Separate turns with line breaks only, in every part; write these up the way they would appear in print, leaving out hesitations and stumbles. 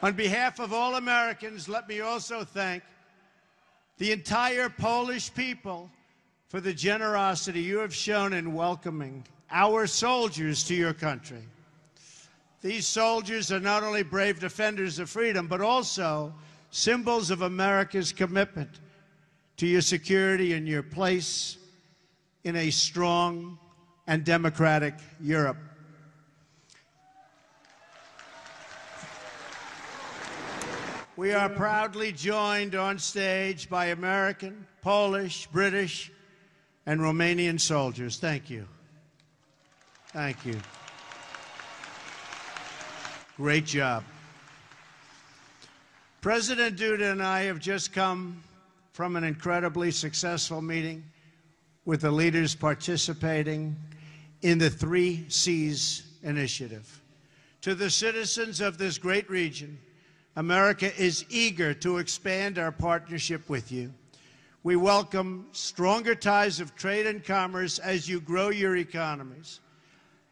On behalf of all Americans, let me also thank the entire Polish people for the generosity you have shown in welcoming our soldiers to your country. These soldiers are not only brave defenders of freedom, but also symbols of America's commitment to your security and your place in a strong and democratic Europe. We are proudly joined on stage by American, Polish, British, and Romanian soldiers. Thank you. Thank you. Great job. President Duda and I have just come from an incredibly successful meeting with the leaders participating in the 3 C's initiative. To the citizens of this great region, America is eager to expand our partnership with you. We welcome stronger ties of trade and commerce as you grow your economies.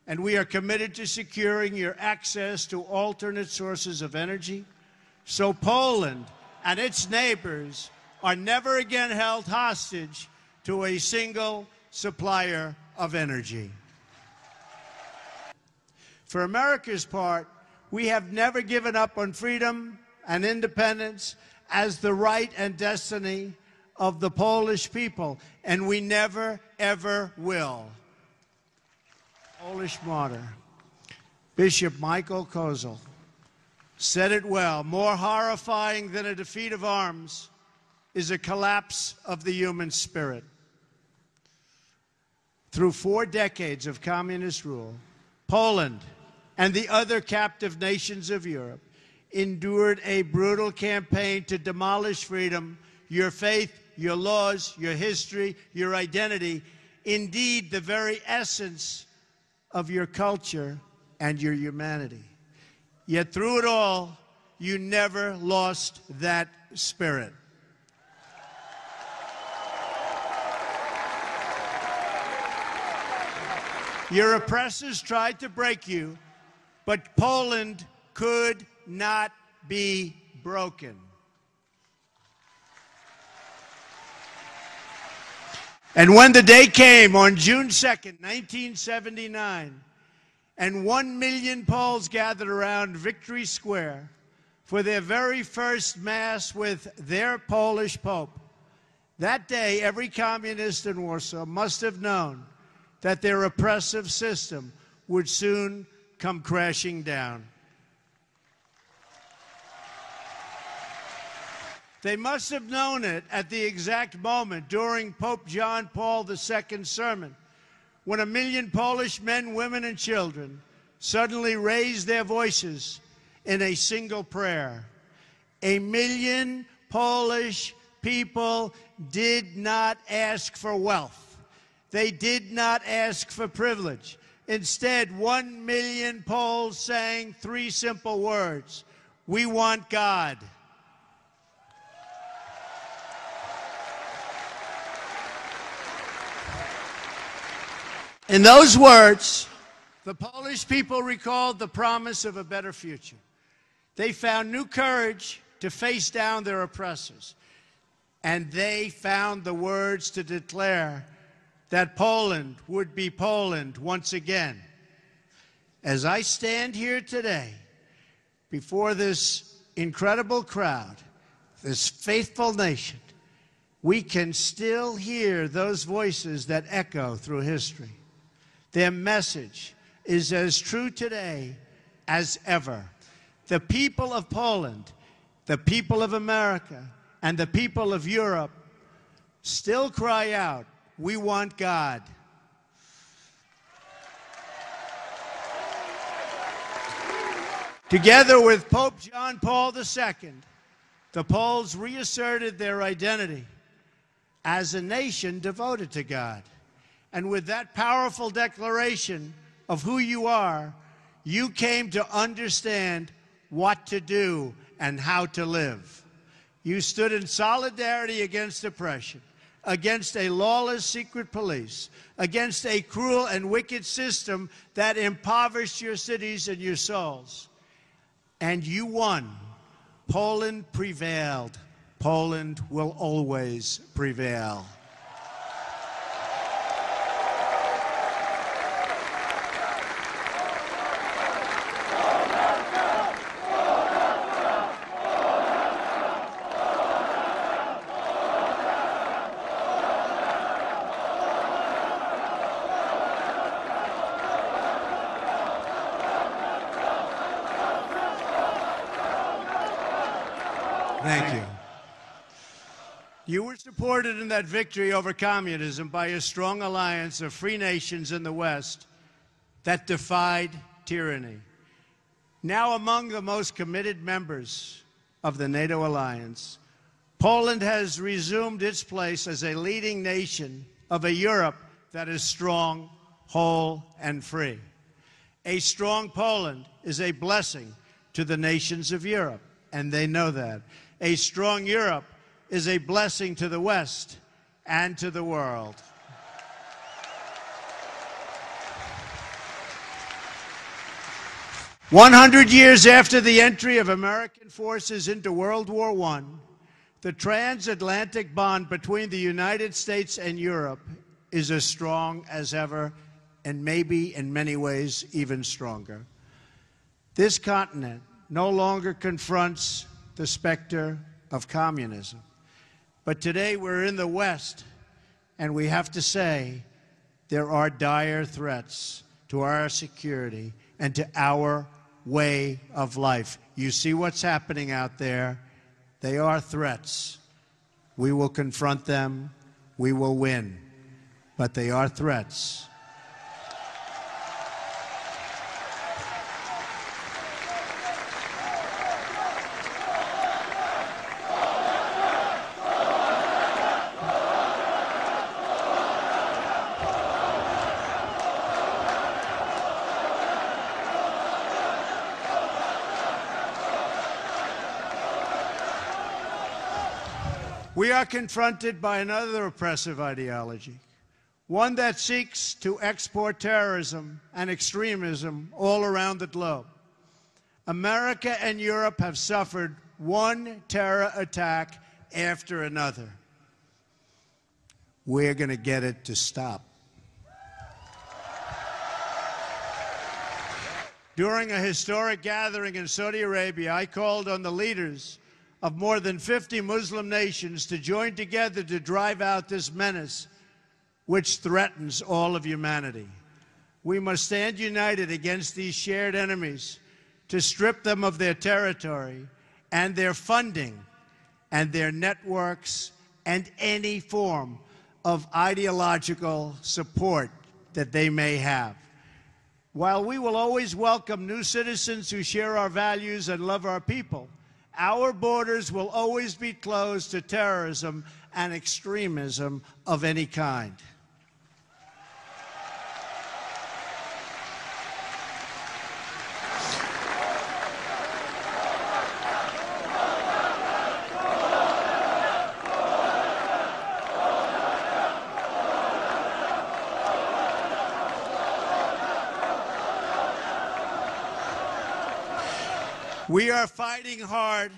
And we are committed to securing your access to alternate sources of energy, so Poland and its neighbors are never again held hostage to a single supplier of energy. For America's part, we have never given up on freedom and independence as the right and destiny of the Polish people, and we never, ever will. Polish martyr, Bishop Michael Kozel, said it well: more horrifying than a defeat of arms is a collapse of the human spirit. Through 4 decades of communist rule, Poland and the other captive nations of Europe endured a brutal campaign to demolish freedom, your faith, your laws, your history, your identity, indeed the very essence of your culture and your humanity. Yet through it all, you never lost that spirit. Your oppressors tried to break you, but Poland could not be broken. And when the day came on June 2nd, 1979, and 1 million Poles gathered around Victory Square for their very first Mass with their Polish Pope, that day every communist in Warsaw must have known that their oppressive system would soon come crashing down. They must have known it at the exact moment during Pope John Paul II's sermon, when 1 million Polish men, women, and children suddenly raised their voices in a single prayer. 1 million Polish people did not ask for wealth. They did not ask for privilege. Instead, 1 million Poles sang 3 simple words: "We want God." In those words, the Polish people recalled the promise of a better future. They found new courage to face down their oppressors. And they found the words to declare that Poland would be Poland once again. As I stand here today before this incredible crowd, this faithful nation, we can still hear those voices that echo through history. Their message is as true today as ever. The people of Poland, the people of America, and the people of Europe still cry out, "We want God." Together with Pope John Paul II, the Poles reasserted their identity as a nation devoted to God. And with that powerful declaration of who you are, you came to understand what to do and how to live. You stood in solidarity against oppression, against a lawless secret police, against a cruel and wicked system that impoverished your cities and your souls. And you won Poland prevailed. Poland will always prevail. Thank you. You were supported in that victory over communism by a strong alliance of free nations in the West that defied tyranny. Now among the most committed members of the NATO alliance, Poland has resumed its place as a leading nation of a Europe that is strong, whole, and free. A strong Poland is a blessing to the nations of Europe, and they know that. A strong Europe is a blessing to the West and to the world. "100 years after the entry of American forces into World War I, the transatlantic bond between the United States and Europe is as strong as ever, and maybe in many ways even stronger. This continent no longer confronts the specter of communism. But today we're in the West, and we have to say there are dire threats to our security and to our way of life. You see what's happening out there. They are threats. We will confront them. We will win. But they are threats. We are confronted by another oppressive ideology, one that seeks to export terrorism and extremism all around the globe. America and Europe have suffered one terror attack after another. We're going to get it to stop. During a historic gathering in Saudi Arabia, I called on the leaders of more than 50 Muslim nations to join together to drive out this menace which threatens all of humanity. We must stand united against these shared enemies to strip them of their territory and their funding and their networks and any form of ideological support that they may have. While we will always welcome new citizens who share our values and love our people, our borders will always be closed to terrorism and extremism of any kind. We are fighting hard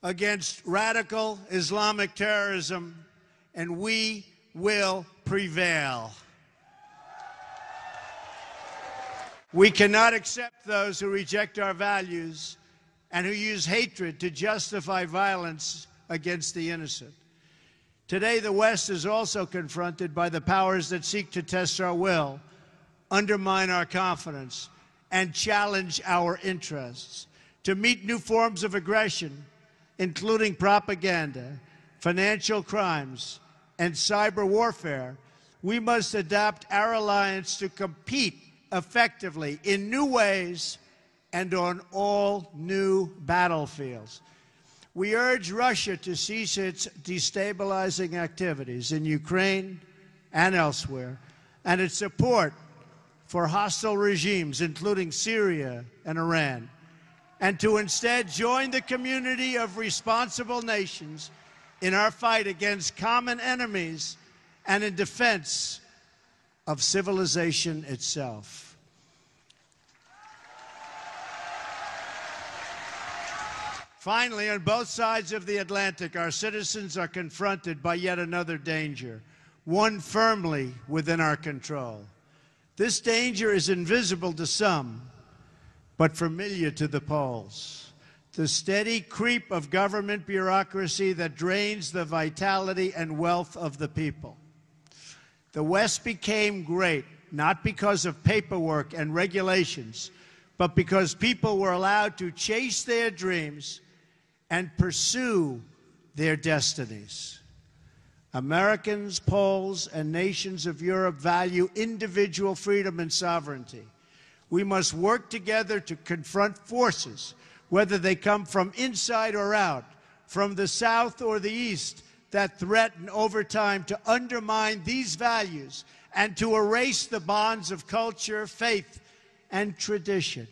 against radical Islamic terrorism, and we will prevail. We cannot accept those who reject our values and who use hatred to justify violence against the innocent. Today, the West is also confronted by the powers that seek to test our will, undermine our confidence, and challenge our interests. To meet new forms of aggression, including propaganda, financial crimes, and cyber warfare, we must adapt our alliance to compete effectively in new ways and on all new battlefields. We urge Russia to cease its destabilizing activities in Ukraine and elsewhere, and its support for hostile regimes, including Syria and Iran, and to instead join the community of responsible nations in our fight against common enemies and in defense of civilization itself. Finally, on both sides of the Atlantic, our citizens are confronted by yet another danger, one firmly within our control. This danger is invisible to some, but familiar to the Poles. The steady creep of government bureaucracy that drains the vitality and wealth of the people. The West became great, not because of paperwork and regulations, but because people were allowed to chase their dreams and pursue their destinies. Americans, Poles, and nations of Europe value individual freedom and sovereignty. We must work together to confront forces, whether they come from inside or out, from the South or the East, that threaten over time to undermine these values and to erase the bonds of culture, faith, and tradition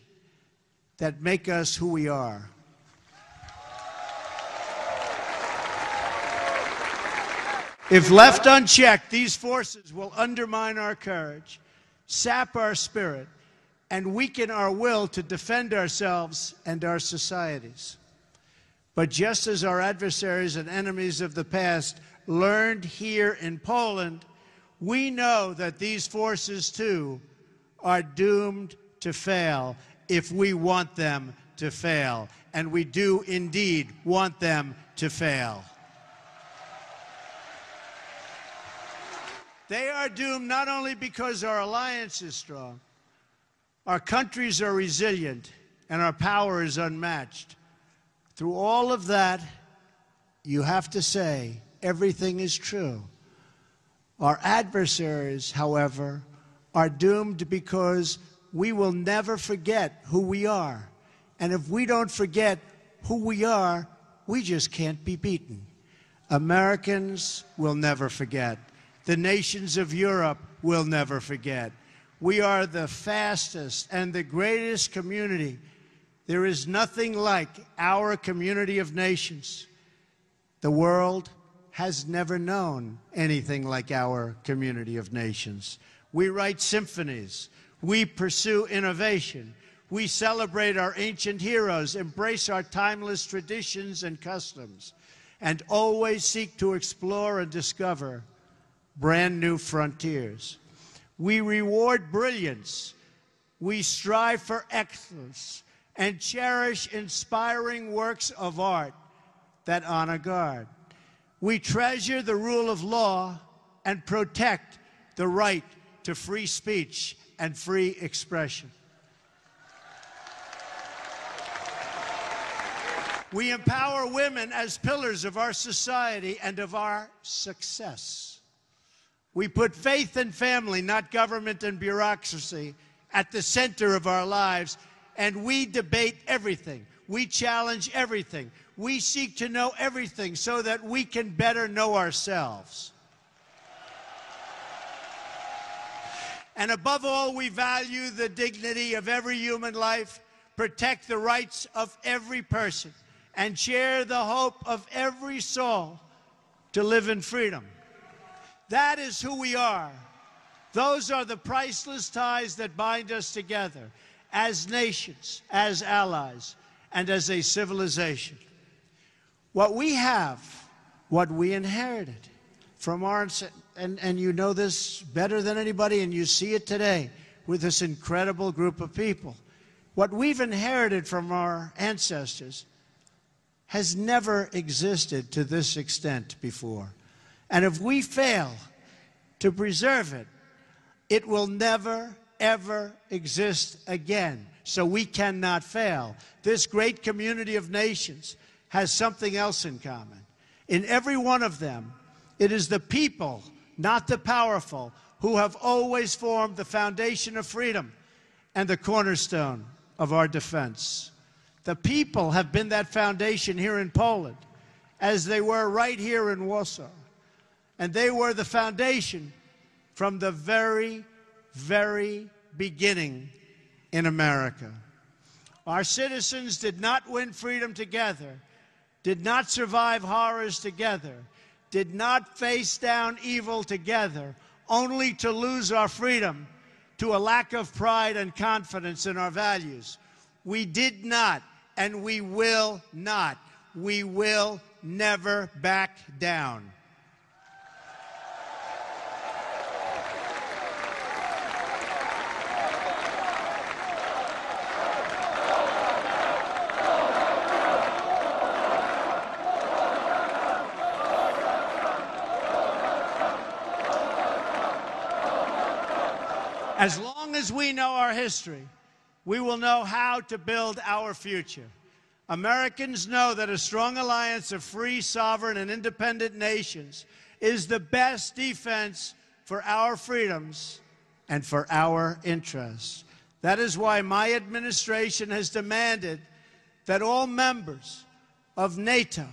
that make us who we are. If left unchecked, these forces will undermine our courage, sap our spirit, and weaken our will to defend ourselves and our societies. But just as our adversaries and enemies of the past learned here in Poland, we know that these forces, too, are doomed to fail if we want them to fail. And we do indeed want them to fail. They are doomed not only because our alliance is strong, our countries are resilient, and our power is unmatched. Through all of that, you have to say everything is true. Our adversaries, however, are doomed because we will never forget who we are. And if we don't forget who we are, we just can't be beaten. Americans will never forget. The nations of Europe will never forget. We are the fastest and the greatest community. There is nothing like our community of nations. The world has never known anything like our community of nations. We write symphonies. We pursue innovation. We celebrate our ancient heroes, embrace our timeless traditions and customs, and always seek to explore and discover brand new frontiers. We reward brilliance. We strive for excellence and cherish inspiring works of art that honor God. We treasure the rule of law and protect the right to free speech and free expression. We empower women as pillars of our society and of our success. We put faith and family, not government and bureaucracy, at the center of our lives, and we debate everything. We challenge everything. We seek to know everything so that we can better know ourselves. And above all, we value the dignity of every human life, protect the rights of every person, and share the hope of every soul to live in freedom. That is who we are. Those are the priceless ties that bind us together as nations, as allies, and as a civilization. What we have, what we inherited from our, and you know this better than anybody, and you see it today with this incredible group of people. What we've inherited from our ancestors has never existed to this extent before. And if we fail to preserve it, it will never, ever exist again. So we cannot fail. This great community of nations has something else in common. In every one of them, it is the people, not the powerful, who have always formed the foundation of freedom and the cornerstone of our defense. The people have been that foundation here in Poland, as they were right here in Warsaw. And they were the foundation from the very, very beginning in America. Our citizens did not win freedom together, did not survive horrors together, did not face down evil together, only to lose our freedom to a lack of pride and confidence in our values. We did not and we will not. We will never back down. As long as we know our history, we will know how to build our future. Americans know that a strong alliance of free, sovereign, and independent nations is the best defense for our freedoms and for our interests. That is why my administration has demanded that all members of NATO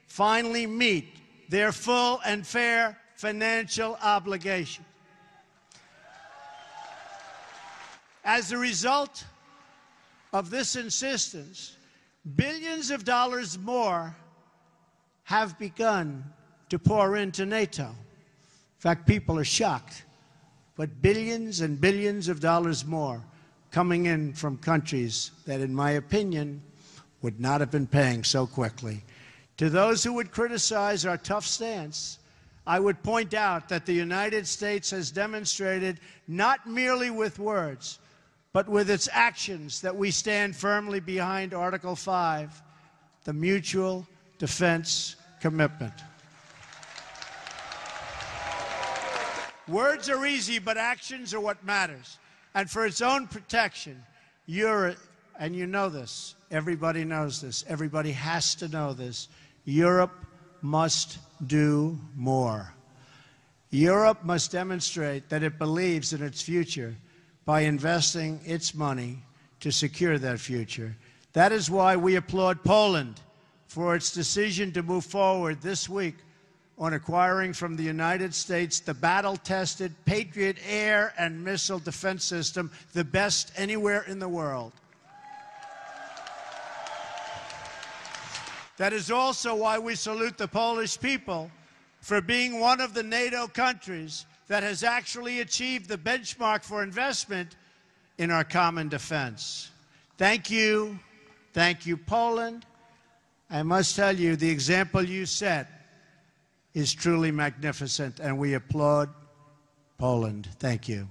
finally meet their full and fair financial obligation. As a result of this insistence, billions of dollars more have begun to pour into NATO. In fact, people are shocked, but billions and billions of dollars more coming in from countries that, in my opinion, would not have been paying so quickly. To those who would criticize our tough stance, I would point out that the United States has demonstrated, not merely with words, but with its actions, that we stand firmly behind Article 5, the mutual defense commitment. Words are easy, but actions are what matters. And for its own protection, and you know this, everybody knows this, everybody has to know this, Europe must do more. Europe must demonstrate that it believes in its future by investing its money to secure that future. That is why we applaud Poland for its decision to move forward this week on acquiring from the United States the battle-tested Patriot air and missile defense system, the best anywhere in the world. That is also why we salute the Polish people for being one of the NATO countries that has actually achieved the benchmark for investment in our common defense. Thank you, Poland. I must tell you, the example you set is truly magnificent, and we applaud Poland. Thank you.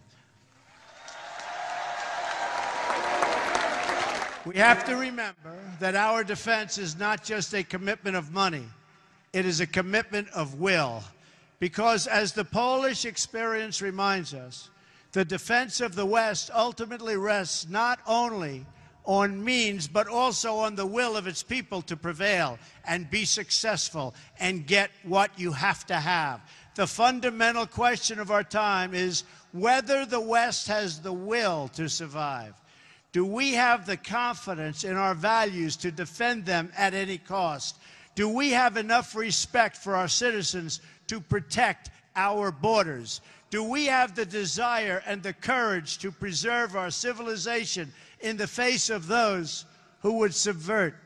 We have to remember that our defense is not just a commitment of money, it is a commitment of will. Because, as the Polish experience reminds us, the defense of the West ultimately rests not only on means, but also on the will of its people to prevail and be successful and get what you have to have. The fundamental question of our time is whether the West has the will to survive. Do we have the confidence in our values to defend them at any cost? Do we have enough respect for our citizens to protect our borders? Do we have the desire and the courage to preserve our civilization in the face of those who would subvert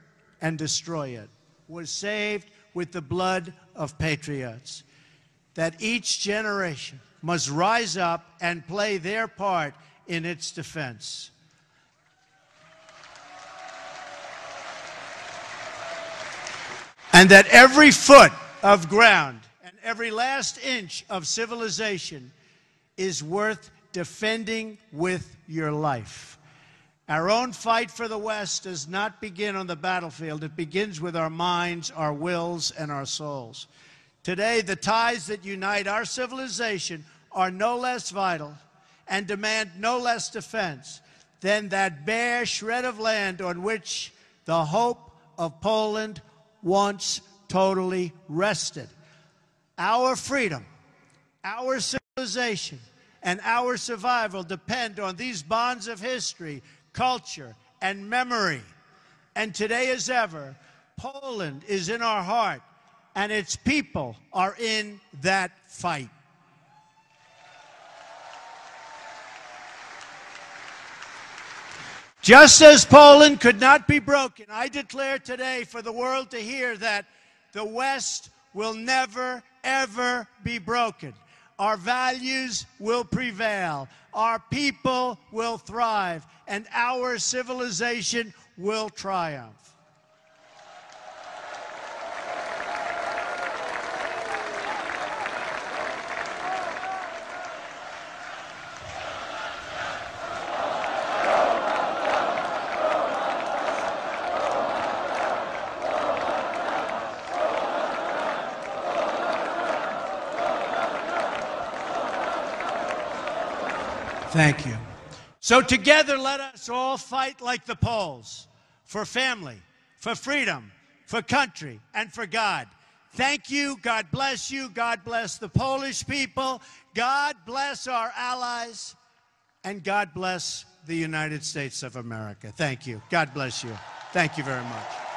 and destroy it? Was saved with the blood of patriots. That each generation must rise up and play their part in its defense. And that every foot of ground and every last inch of civilization is worth defending with your life. Our own fight for the West does not begin on the battlefield. It begins with our minds, our wills, and our souls. Today, the ties that unite our civilization are no less vital and demand no less defense than that bare shred of land on which the hope of Poland once totally rested. Our freedom, our civilization, and our survival depend on these bonds of history, culture, and memory. And today as ever, Poland is in our heart, and its people are in that fight. Just as Poland could not be broken, I declare today for the world to hear that the West will never, ever be broken. Our values will prevail, our people will thrive, and our civilization will triumph. Thank you. So together, let us all fight like the Poles for family, for freedom, for country, and for God. Thank you. God bless you. God bless the Polish people. God bless our allies. And God bless the United States of America. Thank you. God bless you. Thank you very much.